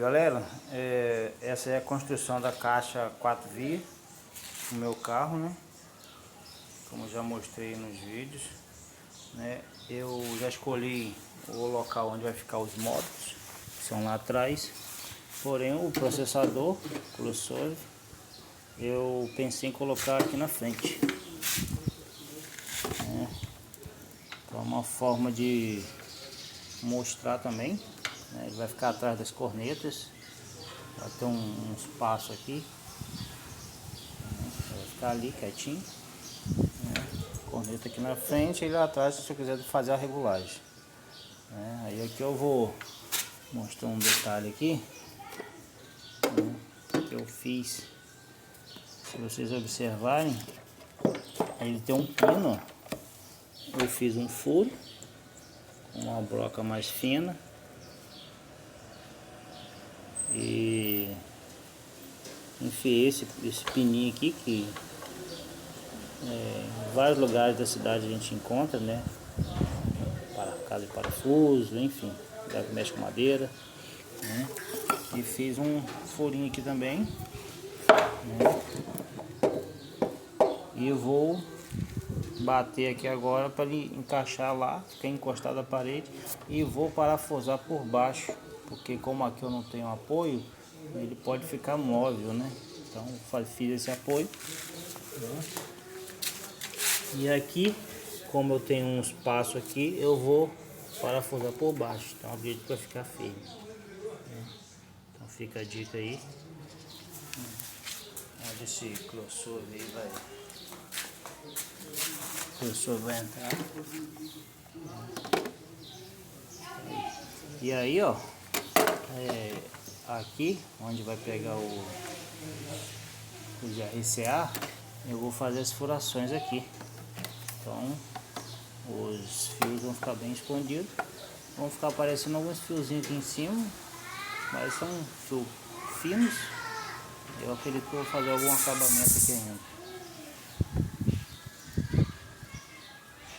Galera, essa é a construção da caixa 4 vias do meu carro, né? Como eu já mostrei nos vídeos, né? Eu já escolhi o local onde vai ficar os módulos, que são lá atrás. Porém, o processador, eu pensei em colocar aqui na frente, né? Então, é uma forma de mostrar também, né? Ele vai ficar atrás das cornetas, vai ter um espaço aqui, né? Vai ficar ali quietinho, né? Corneta aqui na frente e lá atrás se eu quiser fazer a regulagem, né? Aí aqui eu vou mostrar um detalhe aqui, né, que eu fiz. Se vocês observarem, ele tem um pino. Eu fiz um furo com uma broca mais fina e enfiei esse pininho aqui que em vários lugares da cidade a gente encontra, né? Para casa de parafuso, enfim, já que mexe com madeira, né? E fiz um furinho aqui também, né? E eu vou bater aqui agora para ele encaixar lá, ficar encostado à parede, e vou parafusar por baixo, porque como aqui eu não tenho apoio, ele pode ficar móvel, né? Então fiz esse apoio, né? E aqui, como eu tenho um espaço aqui, eu vou parafusar por baixo, então acredito que vai ficar firme, né? Então fica a dica aí, onde esse crossover aí vai entrar. E aí, ó, aqui onde vai pegar o de RCA, eu vou fazer as furações aqui. Então os fios vão ficar bem escondidos, vão ficar aparecendo alguns fiozinhos aqui em cima, mas são fios finos. Eu acredito que vou fazer algum acabamento aqui ainda.